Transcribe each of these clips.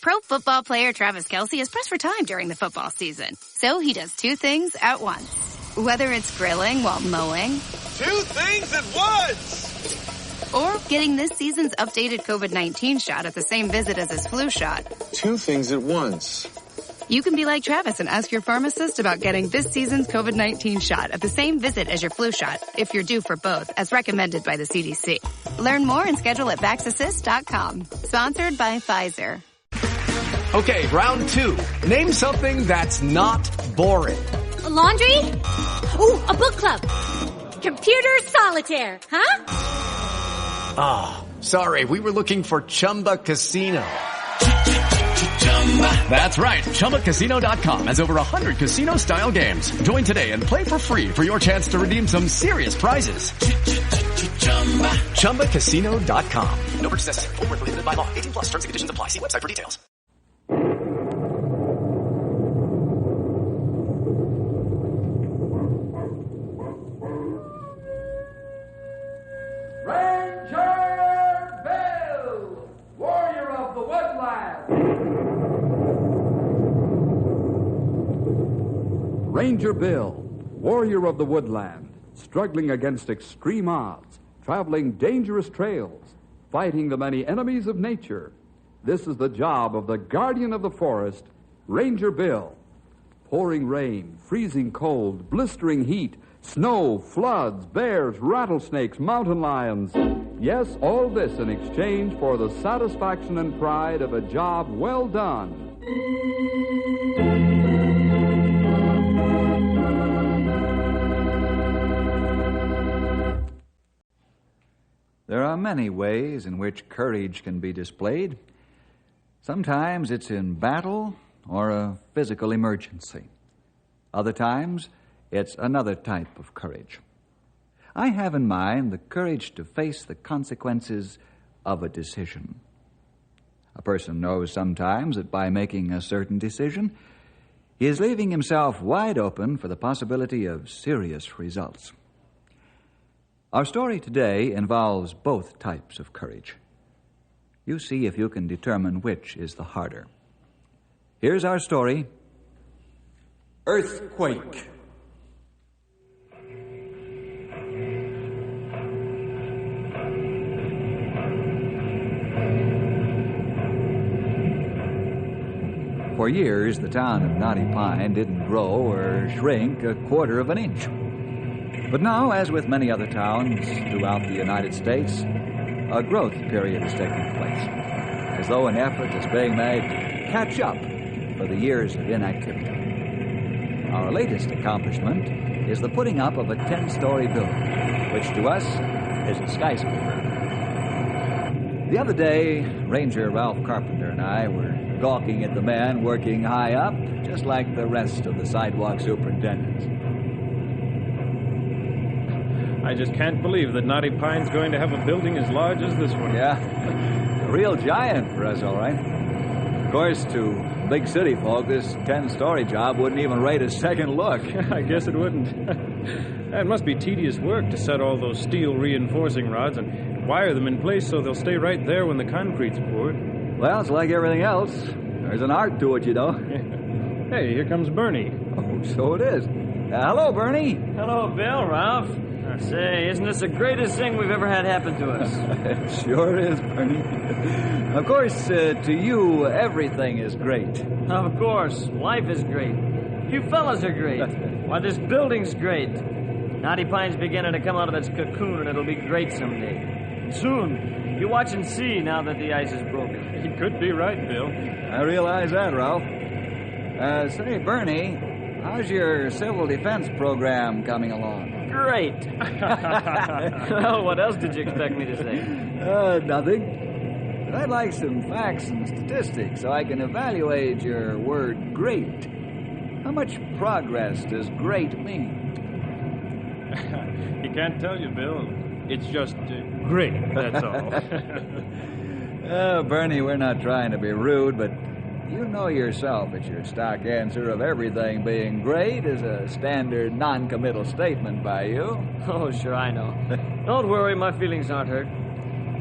Pro football player Travis Kelce is pressed for time during the football season. So he does two things at once. Whether it's grilling while mowing. Two things at once! Or getting this season's updated COVID-19 shot at the same visit as his flu shot. Two things at once. You can be like Travis and ask your pharmacist about getting this season's COVID-19 shot at the same visit as your flu shot, if you're due for both, as recommended by the CDC. Learn more and schedule at VaxAssist.com. Sponsored by Pfizer. Okay, round two. Name something that's not boring. A laundry? Ooh, a book club. Computer solitaire, huh? Ah, sorry, we were looking for Chumba Casino. That's right, ChumbaCasino.com has over 100 casino-style games. Join today and play for free for your chance to redeem some serious prizes. ChumbaCasino.com. No purchase necessary. Void where prohibited by law. 18 plus. Terms and conditions apply. See website for details. Ranger Bill, warrior of the woodland. Ranger Bill, warrior of the woodland, struggling against extreme odds, traveling dangerous trails, fighting the many enemies of nature. This is the job of the guardian of the forest, Ranger Bill. Pouring rain, freezing cold, blistering heat, snow, floods, bears, rattlesnakes, mountain lions. Yes, all this in exchange for the satisfaction and pride of a job well done. There are many ways in which courage can be displayed. Sometimes it's in battle or a physical emergency. Other times, it's another type of courage. I have in mind the courage to face the consequences of a decision. A person knows sometimes that by making a certain decision, he is leaving himself wide open for the possibility of serious results. Our story today involves both types of courage. You see if you can determine which is the harder. Here's our story, Earthquake. For years, the town of Knotty Pine didn't grow or shrink a quarter of an inch. But now, as with many other towns throughout the United States, a growth period is taking place, as though an effort is being made to catch up for the years of inactivity. Our latest accomplishment is the putting up of a 10-story building, which to us is a skyscraper. The other day, Ranger Ralph Carpenter and I were gawking at the man working high up, just like the rest of the sidewalk superintendents. I just can't believe that Knotty Pine's going to have a building as large as this one. Yeah, a real giant for us, all right. Of course, to big city folk, this 10-story job wouldn't even rate a second look. I guess it wouldn't. It must be tedious work to set all those steel reinforcing rods and wire them in place so they'll stay right there when the concrete's poured. Well, it's like everything else. There's an art to it, you know. Hey, here comes Bernie. Oh, so it is. Hello, Bernie. Hello, Bill, Ralph. Say, isn't this the greatest thing we've ever had happen to us? It sure is, Bernie. Of course, to you, everything is great. Of course. Life is great. You fellas are great. Why, this building's great. Knotty Pine's beginning to come out of its cocoon, and it'll be great someday. Soon. You watch and see now that the ice is broken. You could be right, Bill. I realize that, Ralph. Say, Bernie, how's your civil defense program coming along? Great. Well, what else did you expect me to say? Nothing. But I'd like some facts and statistics so I can evaluate your word great. How much progress does great mean? He can't tell you, Bill. It's just great, that's all. Bernie, we're not trying to be rude, but you know yourself that your stock answer of everything being great is a standard non-committal statement by you. Oh, sure, I know. Don't worry, my feelings aren't hurt.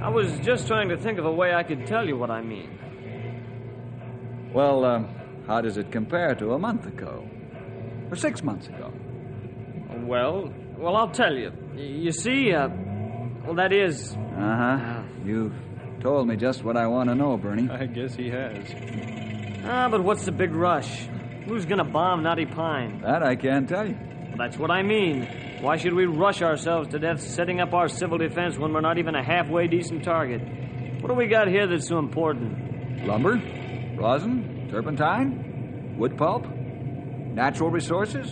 I was just trying to think of a way I could tell you what I mean. Well, how does it compare to a month ago? Or 6 months ago? Well, I'll tell you. You see, that is... You've told me just what I want to know, Bernie. I guess he has. But what's the big rush? Who's gonna bomb Knotty Pine? That I can't tell you. Well, that's what I mean. Why should we rush ourselves to death setting up our civil defense when we're not even a halfway decent target? What do we got here that's so important? Lumber, rosin, turpentine, wood pulp, natural resources,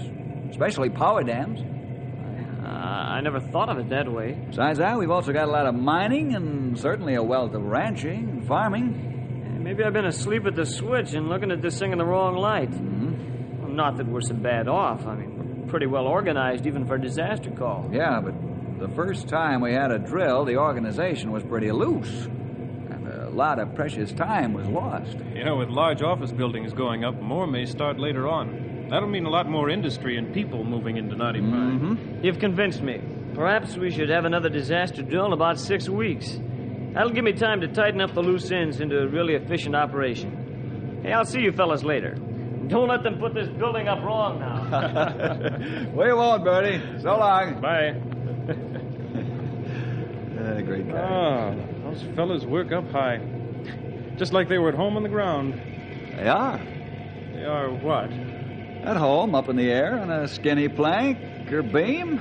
especially power dams. I never thought of it that way. Besides that, we've also got a lot of mining and certainly a wealth of ranching and farming. Maybe I've been asleep at the switch and looking at this thing in the wrong light. Mm-hmm. Well, not that we're so bad off. I mean, we're pretty well organized even for a disaster call. Yeah, but the first time we had a drill, the organization was pretty loose. And a lot of precious time was lost. With large office buildings going up, more may start later on. That'll mean a lot more industry and people moving into Knotty Pine. Mm-hmm. You've convinced me. Perhaps we should have another disaster drill in about 6 weeks. That'll give me time to tighten up the loose ends into a really efficient operation. Hey, I'll see you fellas later. Don't let them put this building up wrong now. We won't, Bertie. So long. Bye. Great guy. Those fellas work up high. Just like they were at home on the ground. They are. They are what? At home, up in the air, on a skinny plank or beam.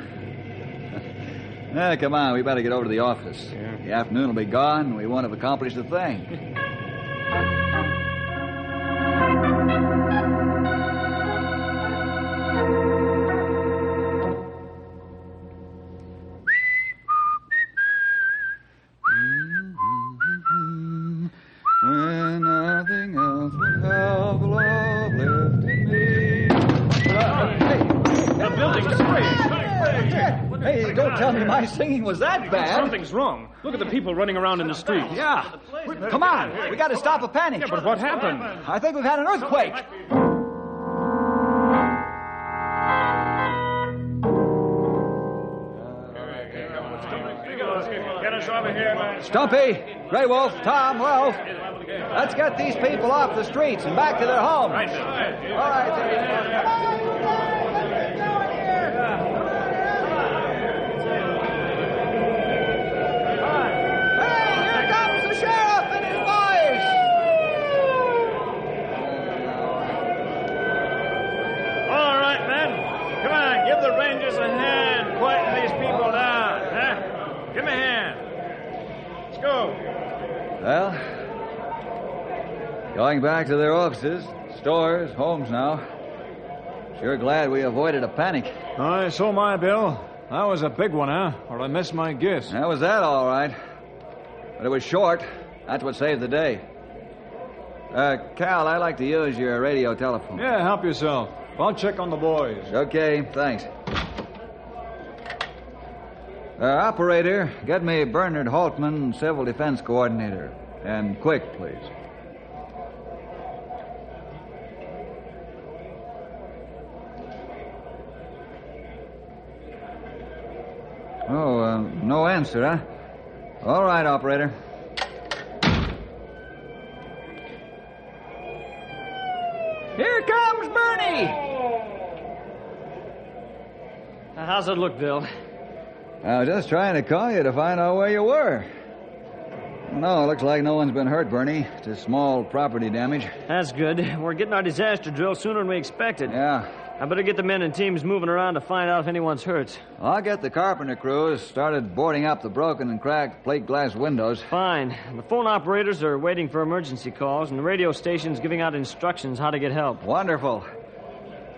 Come on, we better get over to the office. Yeah. The afternoon will be gone, and we won't have accomplished a thing. When nothing else would have love left in me. The building's straight. Hey, don't tell me my singing was that bad. Something's wrong. Look at the people running around in the street. Yeah. Come on. We got to stop a panic. Yeah, but what happened? I think we've had an earthquake. Get us over here, man. Stumpy, Grey Wolf, Tom, Ralph. Let's get these people off the streets and back to their homes. Right. All right. Hey, here comes the sheriff and his boys. All right, men. Come on, give the Rangers a hand quieting these people down. Huh? Give me a hand. Let's go. Well, going back to their offices, stores, homes now. Sure glad we avoided a panic. Aye, so am I, Bill. That was a big one, huh? Or I missed my guess. That was that, all right. But it was short. That's what saved the day. Cal, I'd like to use your radio telephone. Yeah, help yourself. I'll check on the boys. Okay, thanks. Operator, get me Bernard Haltman, Civil Defense Coordinator. And quick, please. Oh, no answer, huh? All right, operator. Here comes Bernie! How's it look, Bill? I was just trying to call you to find out where you were. No, it looks like no one's been hurt, Bernie. Just small property damage. That's good. We're getting our disaster drill sooner than we expected. Yeah. I better get the men and teams moving around to find out if anyone's hurt. I'll get the carpenter crews started boarding up the broken and cracked plate glass windows. Fine. The phone operators are waiting for emergency calls, and the radio station's giving out instructions how to get help. Wonderful.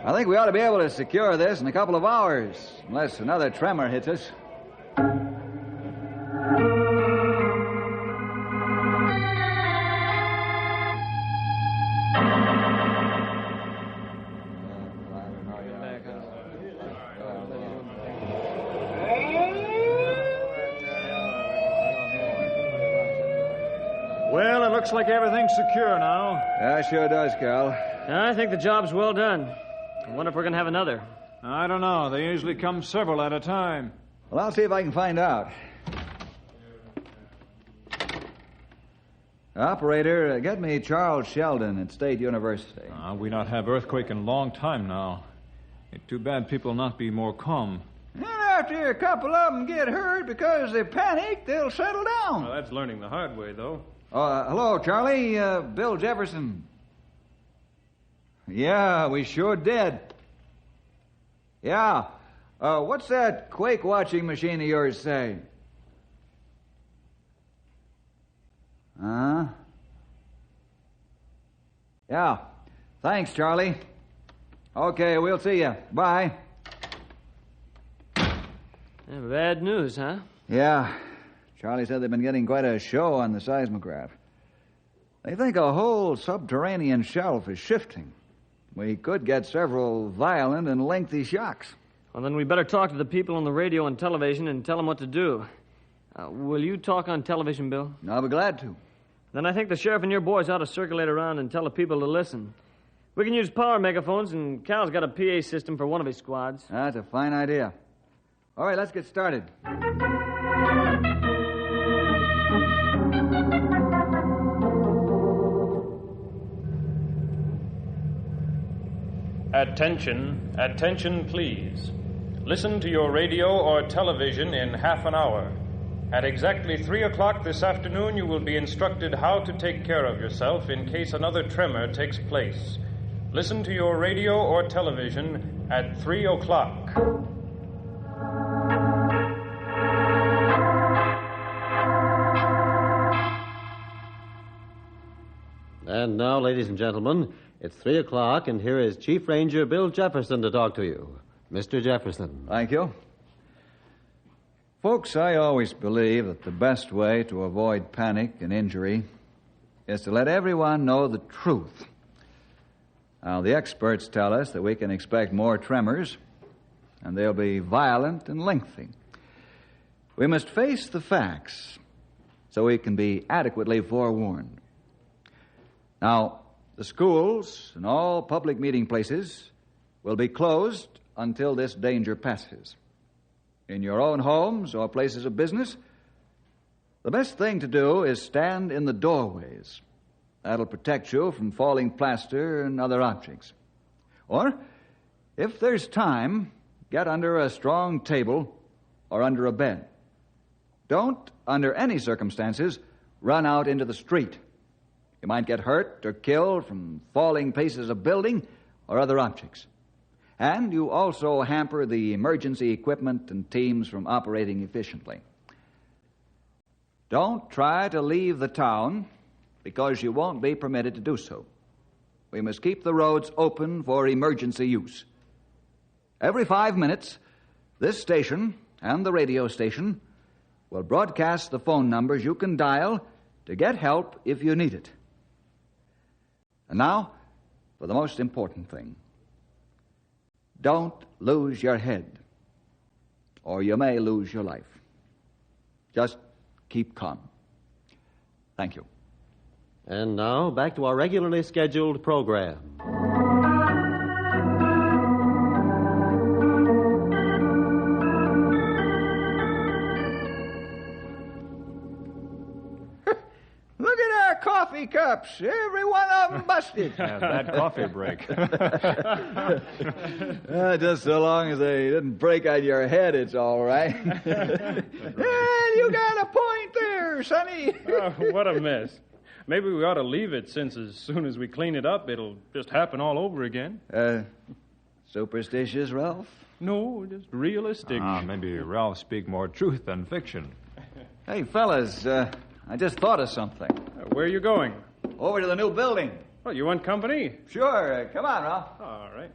I think we ought to be able to secure this in a couple of hours, unless another tremor hits us. Well, it looks like everything's secure now. Yeah, sure does, Cal. I think the job's well done. I wonder if we're going to have another. I don't know. They usually come several at a time. Well, I'll see if I can find out. Operator, get me Charles Sheldon at State University. We not have earthquake in a long time now. It's too bad people not be more calm. And after a couple of them get hurt because they panic, they'll settle down. Well, that's learning the hard way, though. Hello, Charlie. Bill Jefferson. Yeah, we sure did. Yeah. What's that quake-watching machine of yours say? Yeah. Thanks, Charlie. Okay, we'll see you. Bye. Bad news, huh? Yeah. Charlie said they've been getting quite a show on the seismograph. They think a whole subterranean shelf is shifting. We could get several violent and lengthy shocks. Well, then we better talk to the people on the radio and television and tell them what to do. Will you talk on television, Bill? I'll be glad to. Then I think the sheriff and your boys ought to circulate around and tell the people to listen. We can use power megaphones, and Cal's got a PA system for one of his squads. That's a fine idea. All right, let's get started. Attention, attention, please. Listen to your radio or television in half an hour. At exactly 3 o'clock this afternoon, you will be instructed how to take care of yourself in case another tremor takes place. Listen to your radio or television at 3 o'clock. And now, ladies and gentlemen, it's 3 o'clock, and here is Chief Ranger Bill Jefferson to talk to you. Mr. Jefferson. Thank you. Folks, I always believe that the best way to avoid panic and injury is to let everyone know the truth. Now, the experts tell us that we can expect more tremors, and they'll be violent and lengthy. We must face the facts so we can be adequately forewarned. Now, the schools and all public meeting places will be closed until this danger passes. In your own homes or places of business, the best thing to do is stand in the doorways. That'll protect you from falling plaster and other objects. Or, if there's time, get under a strong table or under a bed. Don't, under any circumstances, run out into the street. You might get hurt or killed from falling pieces of building or other objects. And you also hamper the emergency equipment and teams from operating efficiently. Don't try to leave the town because you won't be permitted to do so. We must keep the roads open for emergency use. Every 5 minutes, this station and the radio station will broadcast the phone numbers you can dial to get help if you need it. And now, for the most important thing. Don't lose your head, or you may lose your life. Just keep calm. Thank you. And now, back to our regularly scheduled program. Look at our coffee cups. Every one of them busted. Yeah, bad coffee break. Just so long as they didn't break on your head, it's all right. Well, you got a point there, Sonny. Oh, what a mess. Maybe we ought to leave it, since as soon as we clean it up, it'll just happen all over again. Superstitious, Ralph? No, just realistic. Maybe Ralph speak more truth than fiction. Hey, fellas, I just thought of something. Where are you going? Over to the new building. Oh, you want company? Sure. Come on, Ralph. All right.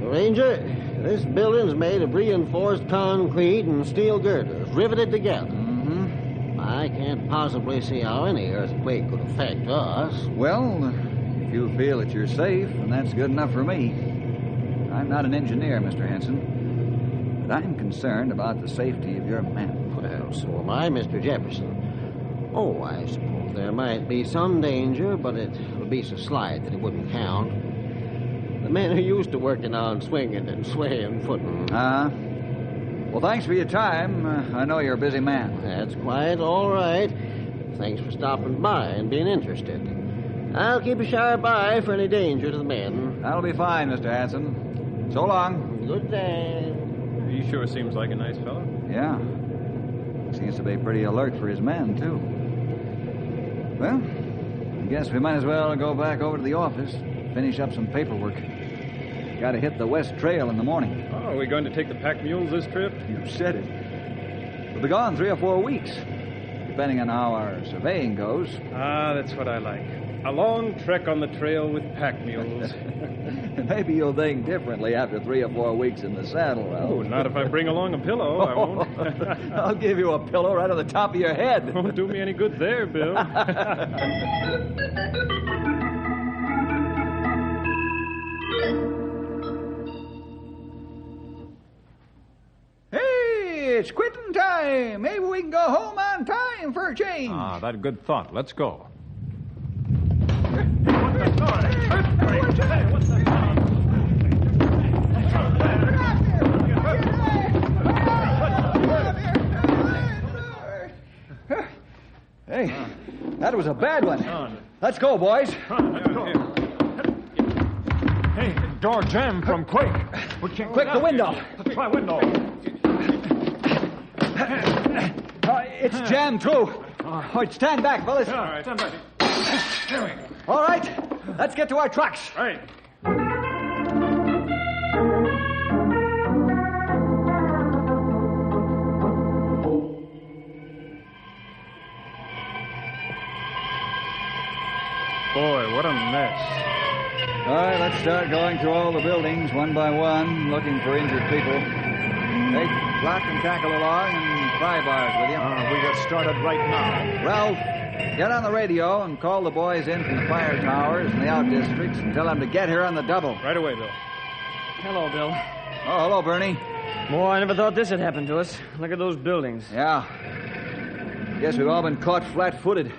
Ranger, this building's made of reinforced concrete and steel girders, riveted together. Mm-hmm. I can't possibly see how any earthquake could affect us. Well, if you feel that you're safe, then that's good enough for me. I'm not an engineer, Mr. Hanson, but I'm concerned about the safety of your men. Well, so am I, Mr. Jefferson. Oh, I suppose there might be some danger, but it will beast a slide that it wouldn't count. The men are used to working on swinging and swaying footing. Well, thanks for your time. I know you're a busy man. That's quite all right. Thanks for stopping by and being interested. I'll keep a sharp eye for any danger to the men. That'll be fine, Mr. Hanson. So long. Good day. He sure seems like a nice fellow. Yeah. Seems to be pretty alert for his men, too. Well, I guess we might as well go back over to the office, finish up some paperwork. Got to hit the West Trail in the morning. Oh, are we going to take the pack mules this trip? You said it. We'll be gone 3 or 4 weeks, depending on how our surveying goes. Ah, that's what I like. A long trek on the trail with pack mules. Maybe you'll think differently after 3 or 4 weeks in the saddle, Ralph. Oh, not if I bring along a pillow, I won't. I'll give you a pillow right on the top of your head. Won't do me any good there, Bill. It's quitting time. Maybe we can go home on time for a change. Ah, that's a good thought. Let's go. Hey, that was a bad one. Let's go, boys. Hey, door jammed from quake. Quick, the window. Let's try window. It's jammed too. All right, stand back, fellas. All right, stand back. All right, let's get to our trucks. All right. Boy, what a mess. All right, let's start going through all the buildings one by one, looking for injured people. Take block and tackle along and pry bars with you. We get started right now. Ralph, get on the radio and call the boys in from the fire towers and the out districts and tell them to get here on the double. Right away, Bill. Hello, Bill. Oh, hello, Bernie. Boy, I never thought this had happened to us. Look at those buildings. Yeah. Guess we've all been caught flat-footed.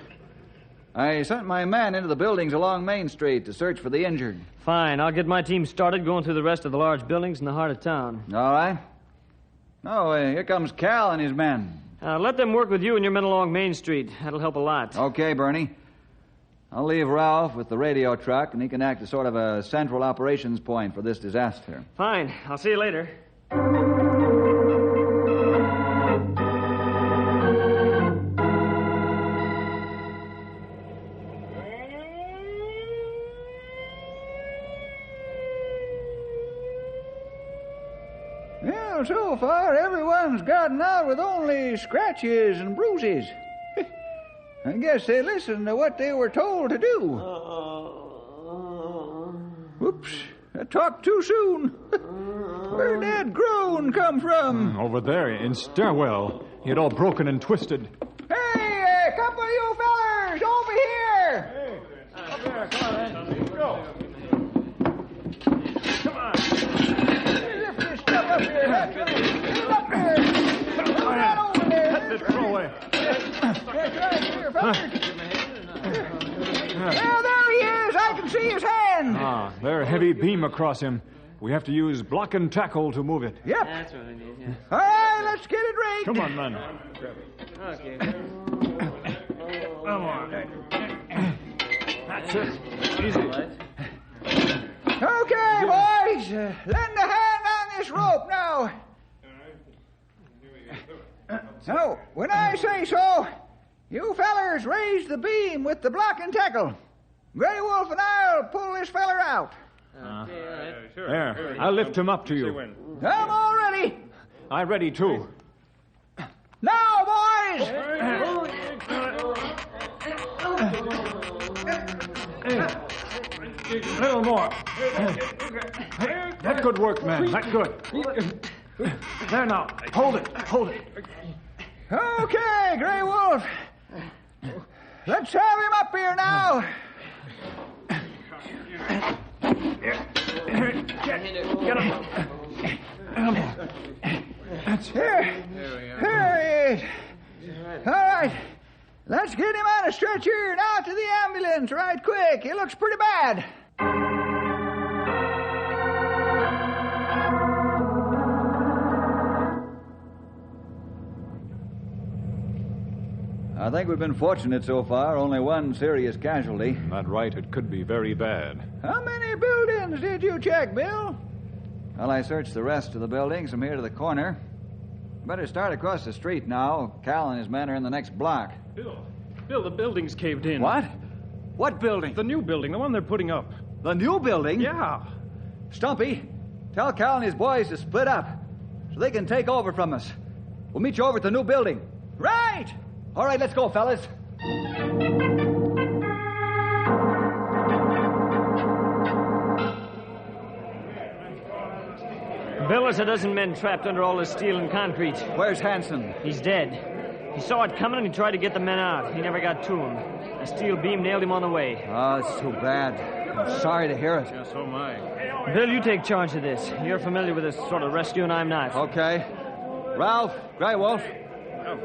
I sent my men into the buildings along Main Street to search for the injured. Fine. I'll get my team started going through the rest of the large buildings in the heart of town. All right. Oh, here comes Cal and his men. Let them work with you and your men along Main Street. That'll help a lot. Okay, Bernie. I'll leave Ralph with the radio truck, and he can act as sort of a central operations point for this disaster. Fine. I'll see you later. Well, so far, everyone's gotten out with only scratches and bruises. I guess they listened to what they were told to do. Whoops, I talked too soon. Where'd that groan come from? Over there, in stairwell. It all broken and twisted. Hey, a couple of you fellers, over here! Hey, up there, come on, then. Go. Come on. Lift this stuff up here, that's right. Get up here. Come on over there. Let this throw away. That's right, here, fellers. Well, there he is. I can see his hand. Ah, there's a heavy beam across him. We have to use block and tackle to move it. Yep. That's what I need, yeah. All right, let's get it rigged. Come on, man. Okay. Come on. That's it. Easy. Okay, boys. Lend a hand on this rope now. So, when I say so, you fellers raise the beam with the block and tackle. Grey Wolf and I'll pull this feller out. Sure. There. I'll lift him up to you. I'm all ready. I'm ready, too. Now, boys. A little more. That good work, man. That good. There now. Hold it. Hold it. Okay, Grey Wolf. Let's have him up here now. Get him. Here he is. All right. Let's get him on a stretcher and out to the ambulance right quick. He looks pretty bad. I think we've been fortunate so far. Only one serious casualty. That right, it could be very bad. How many buildings did you check, Bill? Well, I searched the rest of the buildings from here to the corner. Better start across the street now. Cal and his men are in the next block. Bill, the building's caved in. What? What building? The new building, the one they're putting up. The new building? Yeah. Stumpy, tell Cal and his boys to split up so they can take over from us. We'll meet you over at the new building. Right! All right, let's go, fellas. Bill, there's a dozen men trapped under all this steel and concrete. Where's Hanson? He's dead. He saw it coming and he tried to get the men out. He never got to him. A steel beam nailed him on the way. Oh, it's too bad. I'm sorry to hear it. Yeah, so am I. Bill, you take charge of this. You're familiar with this sort of rescue, and I'm not. Okay. Ralph, Grey Wolf,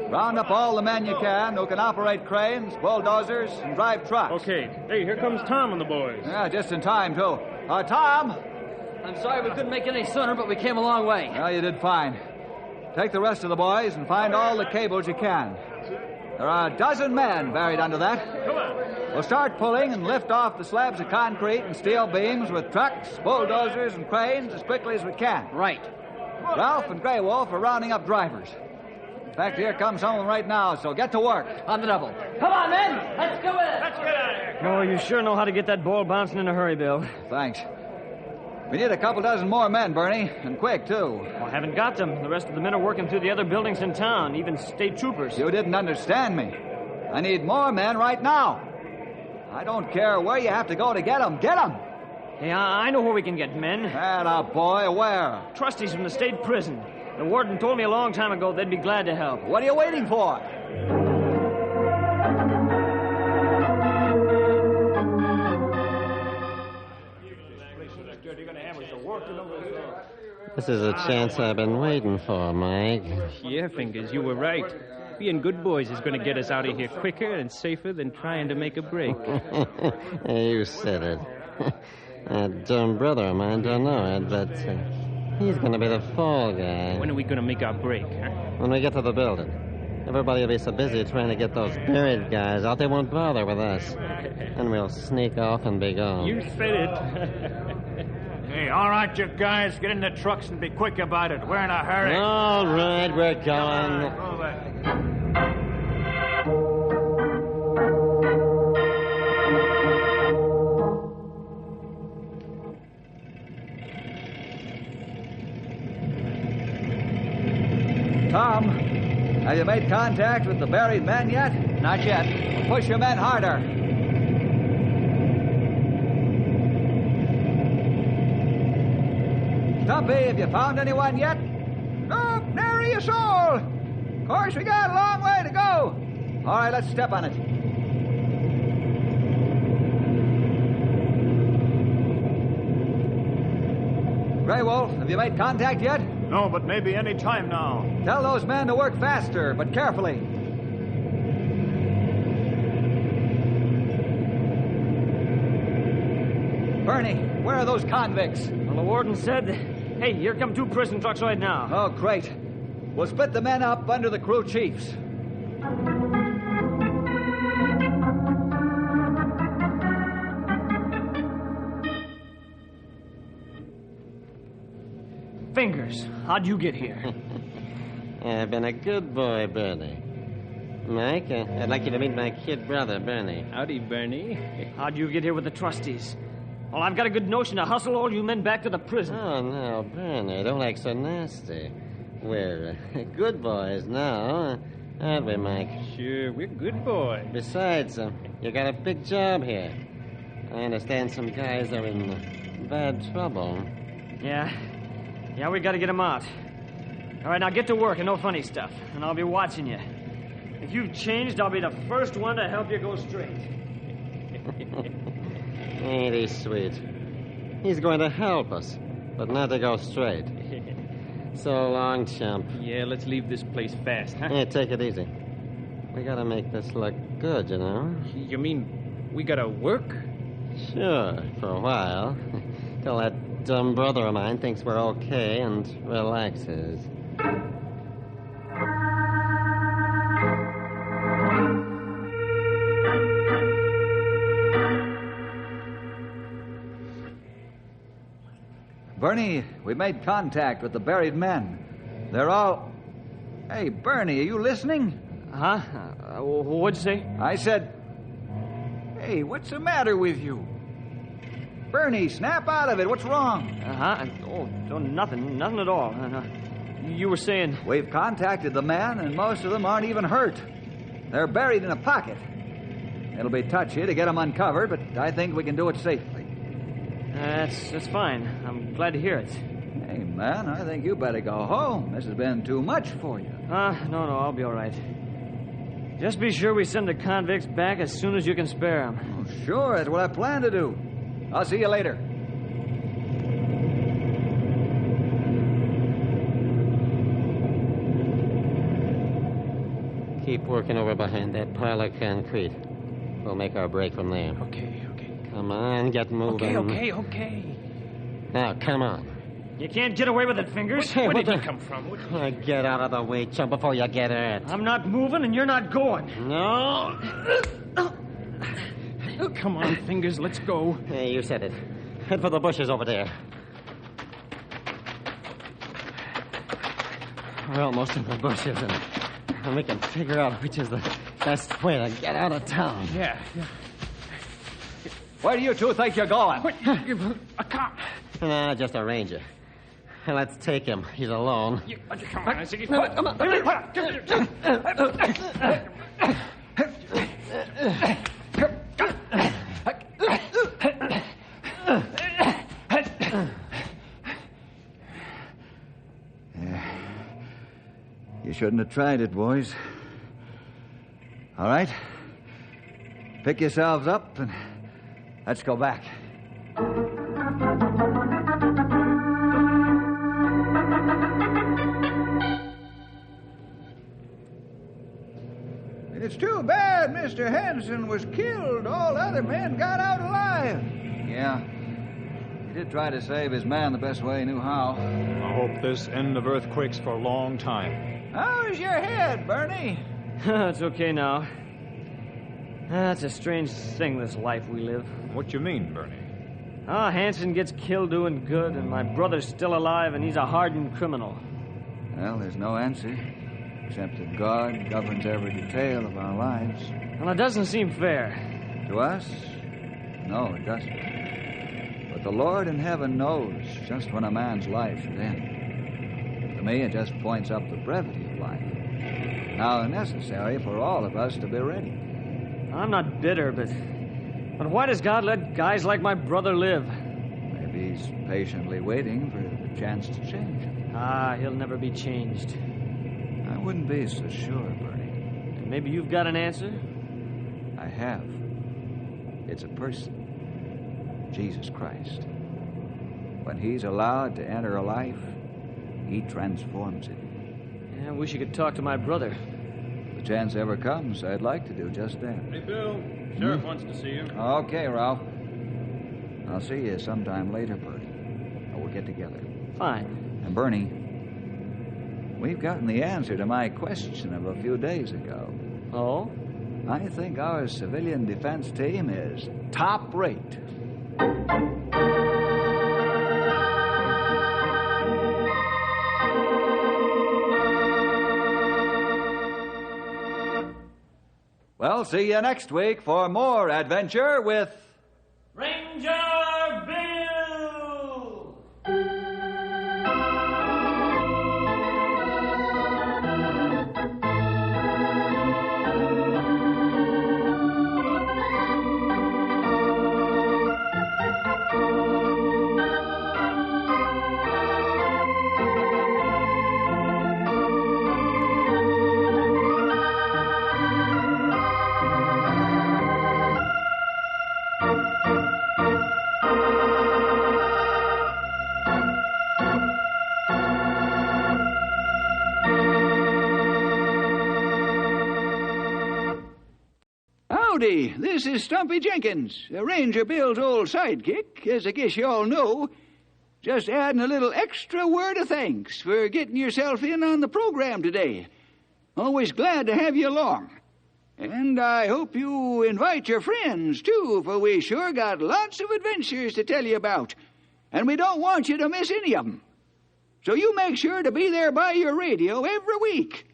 round up all the men you can who can operate cranes, bulldozers, and drive trucks. Okay. Hey, here comes Tom and the boys. Yeah, just in time, too. Tom! I'm sorry we couldn't make it any sooner, but we came a long way. Well, you did fine. Take the rest of the boys and find all the cables you can. There are a dozen men buried under that. Come on. We'll start pulling and lift off the slabs of concrete and steel beams with trucks, bulldozers, and cranes as quickly as we can. Right. Ralph and Grey Wolf are rounding up drivers. In fact, here comes some of them right now, so get to work. On the double. Come on, men! Let's go in! Let's get out of here. Oh, you sure know how to get that ball bouncing in a hurry, Bill. Thanks. We need a couple dozen more men, Bernie, and quick, too. Well, I haven't got them. The rest of the men are working through the other buildings in town, even state troopers. You didn't understand me. I need more men right now. I don't care where you have to go to get them. Get them! Hey, I know where we can get men. Atta boy, where? Trustees from the state prison. The warden told me a long time ago they'd be glad to help. What are you waiting for? This is a chance I've been waiting for, Mike. Yeah, Fingers, you were right. Being good boys is going to get us out of here quicker and safer than trying to make a break. You said it. That dumb brother of mine don't know it, but he's going to be the fall guy. When are we going to make our break, huh? When we get to the building. Everybody will be so busy trying to get those buried guys out, they won't bother with us. And we'll sneak off and be gone. You said it. Hey, all right, you guys, get in the trucks and be quick about it. We're in a hurry. All right, we're going. Tom, have you made contact with the buried men yet? Not yet. Well, push your men harder. Stumpy, have you found anyone yet? Nope, nary a soul. Of course, we got a long way to go. All right, let's step on it. Grey Wolf, have you made contact yet? No, but maybe any time now. Tell those men to work faster, but carefully. Bernie, where are those convicts? Well, the warden said, hey, here come 2 prison trucks right now. Oh, great. We'll split the men up under the crew chiefs. Fingers, how'd you get here? I've been a good boy, Bernie. Mike, I'd like you to meet my kid brother, Bernie. Howdy, Bernie. How'd you get here with the trustees? Well, I've got a good notion to hustle all you men back to the prison. Oh, no, Bernie, don't act so nasty. We're good boys now, aren't we, Mike? Sure, we're good boys. Besides, you got a big job here. I understand some guys are in bad trouble. Yeah, we got to get them out. All right, now get to work and no funny stuff, and I'll be watching you. If you've changed, I'll be the first one to help you go straight. Ain't he sweet? He's going to help us, but not to go straight. So long, chump. Yeah, let's leave this place fast, huh? Hey, take it easy. We gotta make this look good, you know. You mean we gotta work? Sure, for a while. Till that dumb brother of mine thinks we're okay and relaxes. Bernie, we made contact with the buried men. They're all... Hey, Bernie, are you listening? Huh? What'd you say? I said... Hey, what's the matter with you? Bernie, snap out of it. What's wrong? Uh-huh. Oh, nothing at all. You were saying... We've contacted the men, and most of them aren't even hurt. They're buried in a pocket. It'll be touchy to get them uncovered, but I think we can do it safely. That's fine. I'm glad to hear it. Hey, man, I think you better go home. This has been too much for you. No, I'll be all right. Just be sure we send the convicts back as soon as you can spare them. Oh, sure, that's what I plan to do. I'll see you later. Keep working over behind that pile of concrete. We'll make our break from there. Okay. Come on, get moving. Okay. Now, come on. You can't get away with it, Fingers. Where did you come from? Get out of the way, chump, before you get hurt. I'm not moving, and you're not going. No. Come on, Fingers, let's go. Hey, you said it. Head for the bushes over there. We're almost in the bushes, and we can figure out which is the best way to get out of town. Yeah. Where do you two think you're going? A cop. Nah, just a ranger. Let's take him. He's alone. Come on, I see you. Come on. You shouldn't have tried it, boys. All right? Pick yourselves up and let's go back. It's too bad Mr. Henson was killed. All the other men got out alive. Yeah. He did try to save his man the best way he knew how. I hope this end of earthquakes for a long time. How's your head, Bernie? It's okay now. It's a strange thing, this life we live. What you mean, Bernie? Hanson gets killed doing good, and my brother's still alive, and he's a hardened criminal. Well, there's no answer, except that God governs every detail of our lives. Well, it doesn't seem fair. To us? No, it doesn't. But the Lord in heaven knows just when a man's life should end. To me, it just points up the brevity of life. Now necessary for all of us to be ready. I'm not bitter, but why does God let guys like my brother live? Maybe he's patiently waiting for the chance to change him. He'll never be changed. I wouldn't be so sure, Bernie. Maybe you've got an answer? I have. It's a person. Jesus Christ. When he's allowed to enter a life, he transforms it. I wish you could talk to my brother. If the chance ever comes, I'd like to do just that. Hey, Bill. Sheriff wants to see you. Okay, Ralph. I'll see you sometime later, Bernie. We'll get together. Fine. And Bernie, we've gotten the answer to my question of a few days ago. Oh? I think our civilian defense team is top rate. Well, see you next week for more adventure with... Ranger Bill! Howdy, this is Stumpy Jenkins, Ranger Bill's old sidekick, as I guess you all know. Just adding a little extra word of thanks for getting yourself in on the program today. Always glad to have you along. And I hope you invite your friends, too, for we sure got lots of adventures to tell you about. And we don't want you to miss any of them. So you make sure to be there by your radio every week.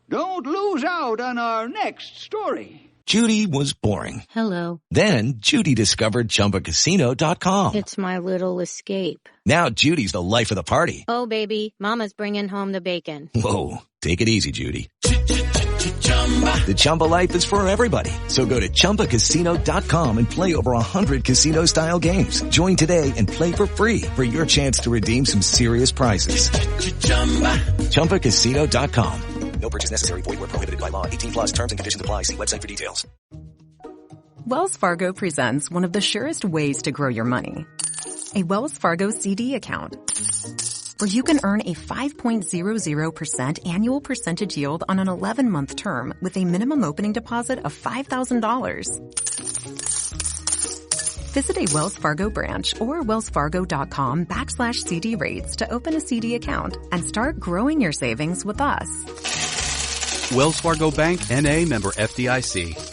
Don't lose out on our next story. Judy was boring. Hello. Then Judy discovered ChumbaCasino.com. It's my little escape. Now Judy's the life of the party. Oh, baby, mama's bringing home the bacon. Whoa, take it easy, Judy. The Chumba life is for everybody. So go to ChumbaCasino.com and play over 100 casino-style games. Join today and play for free for your chance to redeem some serious prizes. ChumbaCasino.com. No purchase necessary. Void where prohibited by law. 18 plus terms and conditions apply. See website for details. Wells Fargo presents one of the surest ways to grow your money. A Wells Fargo CD account, where you can earn a 5.00% annual percentage yield on an 11-month term with a minimum opening deposit of $5,000. Visit a Wells Fargo branch or wellsfargo.com/CD rates to open a CD account and start growing your savings with us. Wells Fargo Bank, N.A., member FDIC.